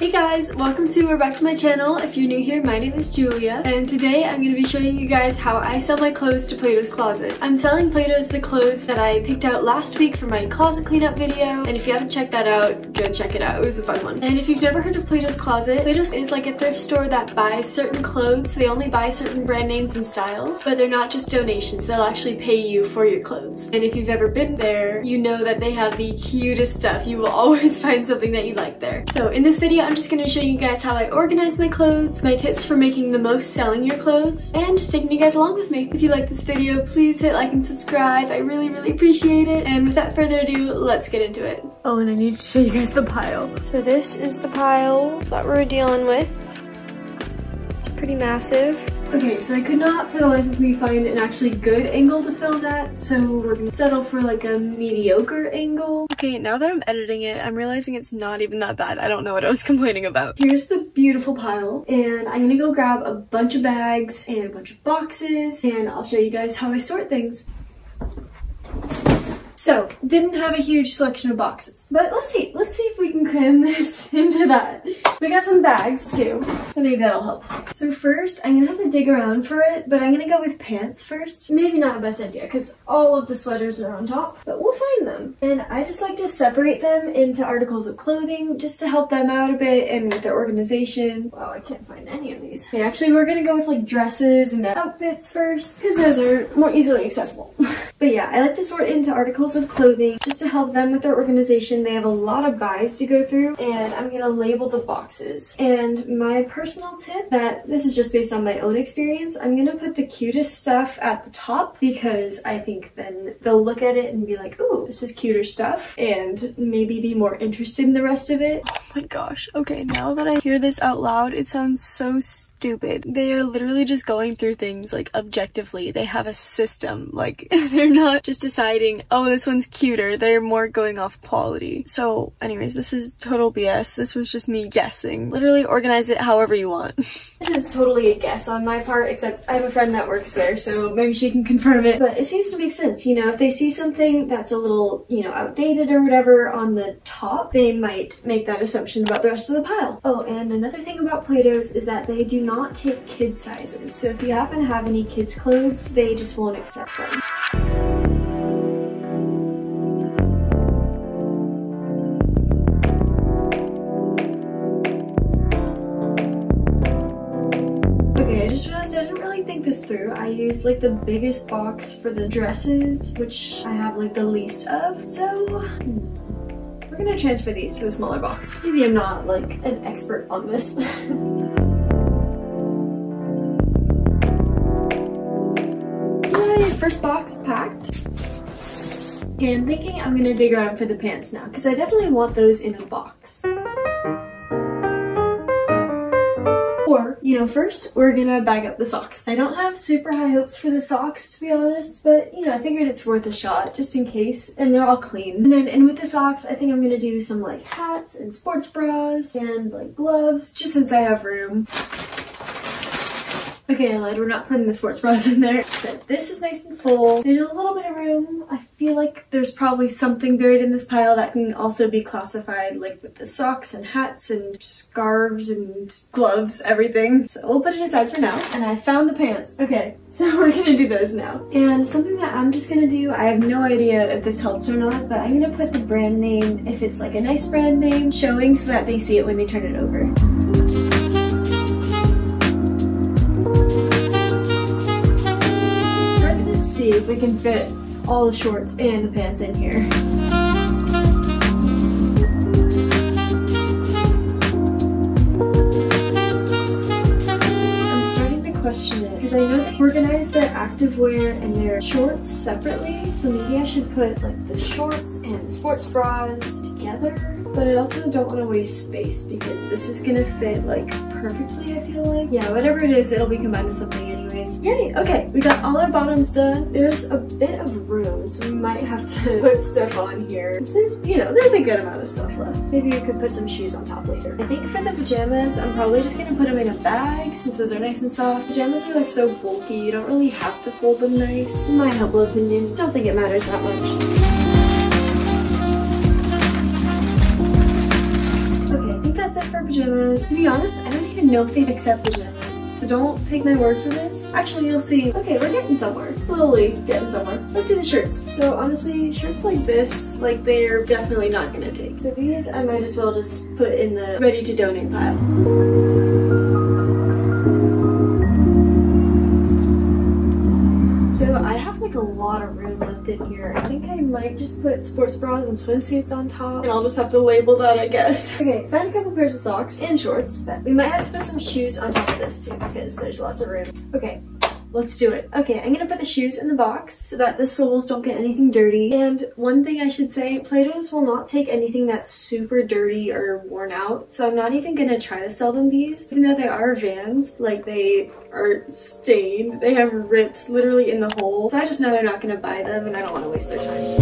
Hey guys, welcome to or back to my channel. If you're new here, my name is Julia, and today I'm going to be showing you guys how I sell my clothes to PLATO'S Closet. I'm selling PLATO'S the clothes that I picked out last week for my closet cleanup video, and if you haven't checked that out, go check it out. It was a fun one. And if you've never heard of PLATO'S Closet, PLATO'S is like a thrift store that buys certain clothes. They only buy certain brand names and styles, but they're not just donations. They'll actually pay you for your clothes. And if you've ever been there, you know that they have the cutest stuff. You will always find something that you like there. So in this video, I'm just going to show you guys how I organize my clothes, my tips for making the most selling your clothes, and just taking you guys along with me. If you like this video, please hit like and subscribe. I really appreciate it. And without further ado, let's get into it. Oh, and I need to show you guys the pile. So this is the pile that we're dealing with. It's pretty massive. Okay, so I could not for the life of me find an actually good angle to film at, so we're gonna settle for like a mediocre angle. Okay, now that I'm editing it, I'm realizing it's not even that bad. I don't know what I was complaining about. Here's the beautiful pile, and I'm gonna go grab a bunch of bags and a bunch of boxes, and I'll show you guys how I sort things. So, didn't have a huge selection of boxes, but let's see if we can cram this into that. We got some bags too, so maybe that'll help. So first, I'm gonna have to dig around for it, but I'm gonna go with pants first. Maybe not the best idea, because all of the sweaters are on top, but we'll find them. And I just like to separate them into articles of clothing, just to help them out a bit and with their organization. Wow, I can't find any of these. Okay, actually, we're gonna go with like dresses and outfits first, because those are more easily accessible. But yeah, I like to sort into articles of clothing just to help them with their organization. They have a lot of buys to go through, and I'm gonna label the boxes. And my personal tip, that this is just based on my own experience, I'm gonna put the cutest stuff at the top, because I think then they'll look at it and be like, ooh, this is cuter stuff, and maybe be more interested in the rest of it. Oh my gosh. Okay, now that I hear this out loud, it sounds so stupid. They are literally just going through things like objectively. They have a system. Like, they're not just deciding, oh, this one's cuter. They're more going off quality. So anyways, this is total BS. This was just me guessing. Literally organize it however you want. This is totally a guess on my part, except I have a friend that works there, so maybe she can confirm it. But it seems to make sense, you know, if they see something that's a little, you know, outdated or whatever on the top, they might make that assumption about the rest of the pile. Oh, and another thing about PLATO'S is that they do not take kid sizes. So if you happen to have any kids' clothes, they just won't accept them. I just realized I didn't really think this through. I used like the biggest box for the dresses, which I have like the least of. So we're gonna transfer these to the smaller box. Maybe I'm not like an expert on this. Yay, first box packed. Okay, I'm thinking I'm gonna dig around for the pants now, because I definitely want those in a box. Or, you know, first we're gonna bag up the socks. I don't have super high hopes for the socks, to be honest, but you know, I figured it's worth a shot just in case, and they're all clean. And then in with the socks, I think I'm gonna do some like hats and sports bras and like gloves, just since I have room. Okay, I lied, we're not putting the sports bras in there. But this is nice and full. There's a little bit of room. I feel like there's probably something buried in this pile that can also be classified, like with the socks and hats and scarves and gloves, everything. So we'll put it aside for now. And I found the pants. Okay, so we're gonna do those now. And something that I'm just gonna do, I have no idea if this helps or not, but I'm gonna put the brand name, if it's like a nice brand name, showing so that they see it when they turn it over. See if we can fit all the shorts and the pants in here. I'm starting to question it, because I know they organize their activewear and their shorts separately, so maybe I should put like the shorts and the sports bras together. But I also don't want to waste space, because this is gonna fit like perfectly, I feel like. Yeah, whatever it is, it'll be combined with something anyways. Yay! Okay, we got all our bottoms done. There's a bit of room, so we might have to put stuff on here. There's, you know, there's a good amount of stuff left. Maybe we could put some shoes on top later. I think for the pajamas, I'm probably just gonna put them in a bag, since those are nice and soft. Pajamas are like so bulky, you don't really have to fold them nice. In my humble opinion, don't think it matters that much. that's it for pajamas. To be honest, I don't even know if they'd accept pajamas, so don't take my word for this. Actually, you'll see. Okay, we're getting somewhere. Slowly getting somewhere. Let's do the shirts. So honestly, shirts like this, like they're definitely not gonna take. So these I might as well just put in the ready to donate pile. So I have like a lot of room left in here. I think I might just put sports bras and swimsuits on top, and I'll just have to label that, I guess. Okay, found a couple pairs of socks and shorts, but we might have to put some shoes on top of this too because there's lots of room. Okay. Let's do it. Okay, I'm gonna put the shoes in the box so that the soles don't get anything dirty. And one thing I should say, PLATO'S will not take anything that's super dirty or worn out. So I'm not even gonna try to sell them these. Even though they are Vans, like they are stained. They have rips literally in the hole. So I just know they're not gonna buy them and I don't wanna waste their time.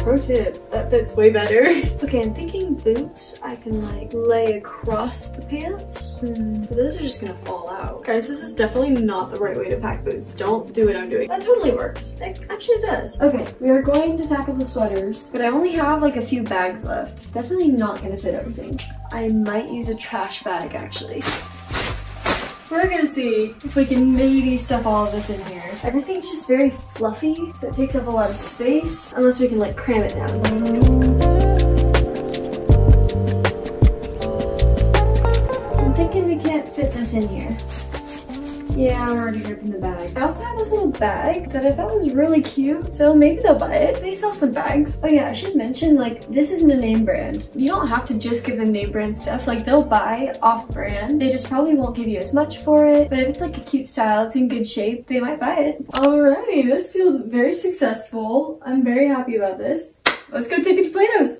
Pro tip, that fits way better. Okay, I'm thinking boots I can like lay across the pants. But those are just gonna fall out. Guys, this is definitely not the right way to pack boots. Don't do what I'm doing. That totally works. It actually does. Okay, we are going to tackle the sweaters, but I only have like a few bags left. Definitely not gonna fit everything. I might use a trash bag actually. We're gonna see if we can maybe stuff all of this in here. Everything's just very fluffy, so it takes up a lot of space, unless we can like cram it down. I'm thinking we can't fit this in here. Yeah, I'm already gripping the bag. I also have this little bag that I thought was really cute, so maybe they'll buy it. They sell some bags. Oh yeah, I should mention, like, this isn't a name brand. You don't have to just give them name brand stuff. Like, they'll buy off-brand. They just probably won't give you as much for it, but if it's like a cute style, it's in good shape, they might buy it. Alrighty, this feels very successful. I'm very happy about this. Let's go take it to PLATO'S.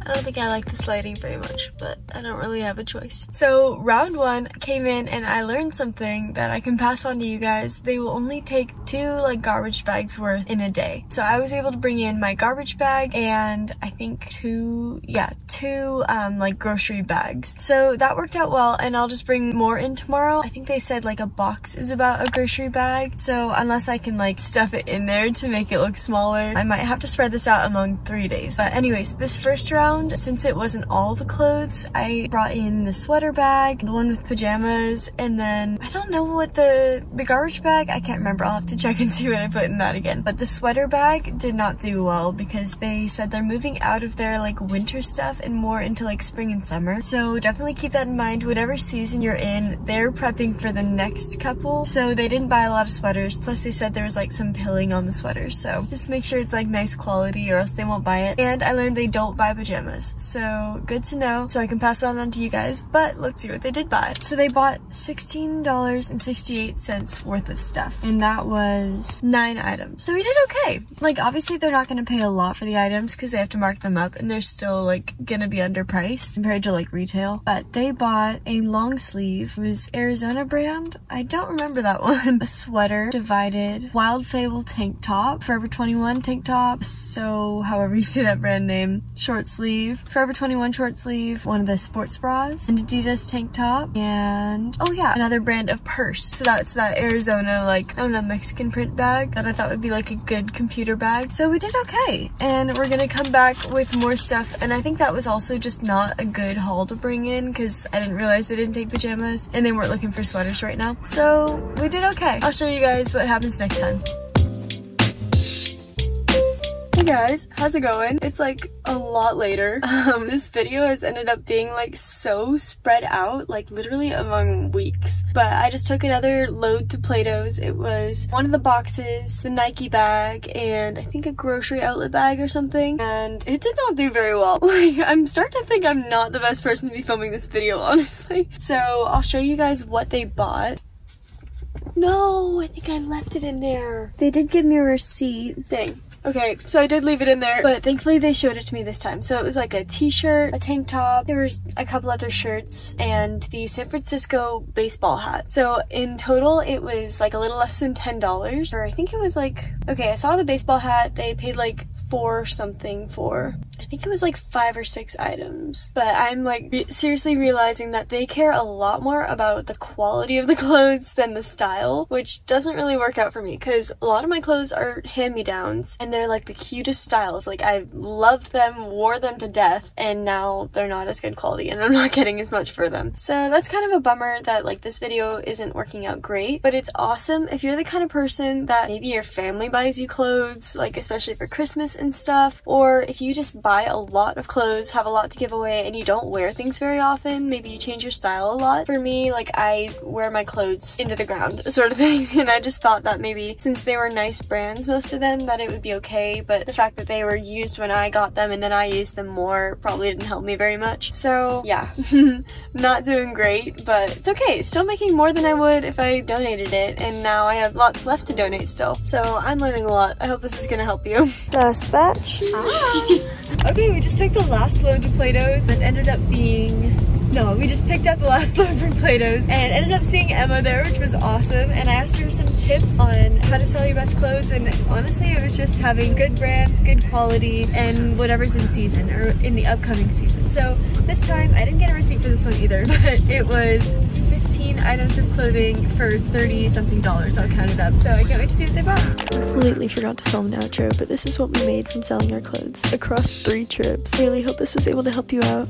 I don't think I like this lighting very much, but I don't really have a choice. So round one came in and I learned something that I can pass on to you guys. They will only take 2 like garbage bags worth in a day. So I was able to bring in my garbage bag and I think 2 like grocery bags. So that worked out well and I'll just bring more in tomorrow. I think they said like a box is about a grocery bag. So unless I can like stuff it in there to make it look smaller, I might have to spread this out among 3 days. But anyways, this first round, since it wasn't all the clothes, I brought in the sweater bag, the one with pajamas, and then I don't know what the garbage bag, I can't remember. I'll have to check and see what I put in that again. But the sweater bag did not do well because they said they're moving out of their like winter stuff and more into like spring and summer. So definitely keep that in mind. Whatever season you're in, they're prepping for the next couple. So they didn't buy a lot of sweaters. Plus they said there was like some pilling on the sweaters. So just make sure it's like nice quality or else they won't buy it. And I learned they don't buy pajamas. So good to know. So I can pass that on to you guys, but let's see what they did buy. So they bought $16.68 worth of stuff, and that was 9 items. So we did okay. Like obviously they're not gonna pay a lot for the items because they have to mark them up and they're still like gonna be underpriced compared to like retail. But they bought a long sleeve, it was Arizona brand. I don't remember that one. A sweater, divided, Wild Fable tank top, Forever 21 tank top, so however you say that brand name, short sleeve, Forever 21 short sleeve, one of the sports bras, an Adidas tank top, and oh yeah, another brand of purse. So that's that Arizona, like, I don't know, Mexican print bag that I thought would be like a good computer bag. So we did okay, and we're gonna come back with more stuff. And I think that was also just not a good haul to bring in because I didn't realize they didn't take pajamas and they weren't looking for sweaters right now. So we did okay. I'll show you guys what happens next time. Hey guys, how's it going? It's like a lot later. This video has ended up being like so spread out, like literally among weeks. But I just took another load to PLATO'S. It was one of the boxes, the Nike bag, and I think a grocery outlet bag or something. And it did not do very well. Like, I'm starting to think I'm not the best person to be filming this video, honestly. So I'll show you guys what they bought. No, I think I left it in there. They did give me a receipt. Dang. Okay, so I did leave it in there, but thankfully they showed it to me this time. So it was like a t-shirt, a tank top, there was a couple other shirts, and the San Francisco baseball hat. So in total, it was like a little less than $10, or I think it was like, okay, I saw the baseball hat, they paid like 4 something for, I think it was like 5 or 6 items. But I'm like seriously realizing that they care a lot more about the quality of the clothes than the style, which doesn't really work out for me because a lot of my clothes are hand-me-downs and they're like the cutest styles. Like I loved them, wore them to death, and now they're not as good quality and I'm not getting as much for them. So that's kind of a bummer that like this video isn't working out great, but it's awesome if you're the kind of person that maybe your family buys you clothes, like especially for Christmas and stuff, or if you just buy a lot of clothes, have a lot to give away, and you don't wear things very often, maybe you change your style a lot. For me, like I wear my clothes into the ground sort of thing, and I just thought that maybe since they were nice brands, most of them, that it would be okay, but the fact that they were used when I got them and then I used them more probably didn't help me very much. So yeah, not doing great, but it's okay. Still making more than I would if I donated it, and now I have lots left to donate still. So I'm learning a lot. I hope this is gonna help you. Last batch. Okay, we just took the last load to PLATO'S and ended up being... No, we just picked up the last load from PLATO'S and ended up seeing Emma there, which was awesome. And I asked her some tips on how to sell your best clothes, and honestly it was just having good brands, good quality, and whatever's in season or in the upcoming season. So this time, I didn't get a receipt for this one either, but it was 15 items of clothing for $30-something. I'll count it up. So I can't wait to see what they bought. Completely forgot to film an outro, but this is what we made from selling our clothes across 3 trips. Really hope this was able to help you out.